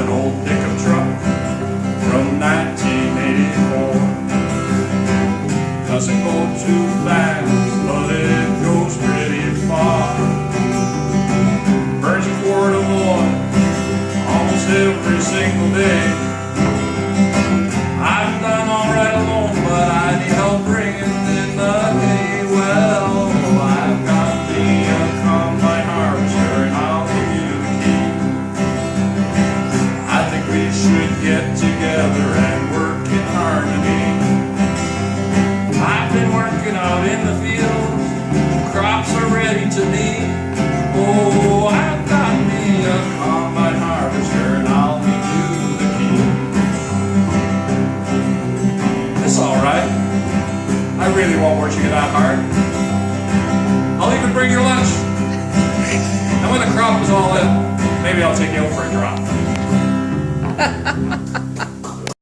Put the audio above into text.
an old pickup truck from 1984. Doesn't go too fast, but it goes pretty far. Burns a quart of oil almost every single day. I've done alright alone, but I need help bringing in the hay. Well, I've got the combine harvester, and I'll give you the key. I think we should get together and work in harmony. I've been working out in the fields, crops are ready to be. Oh, I've got me a combine harvester, and I'll give you the key. It's alright. I really won't work you that hard. I'll even bring your lunch. And when the crop is all in, maybe I'll take you out for a drop.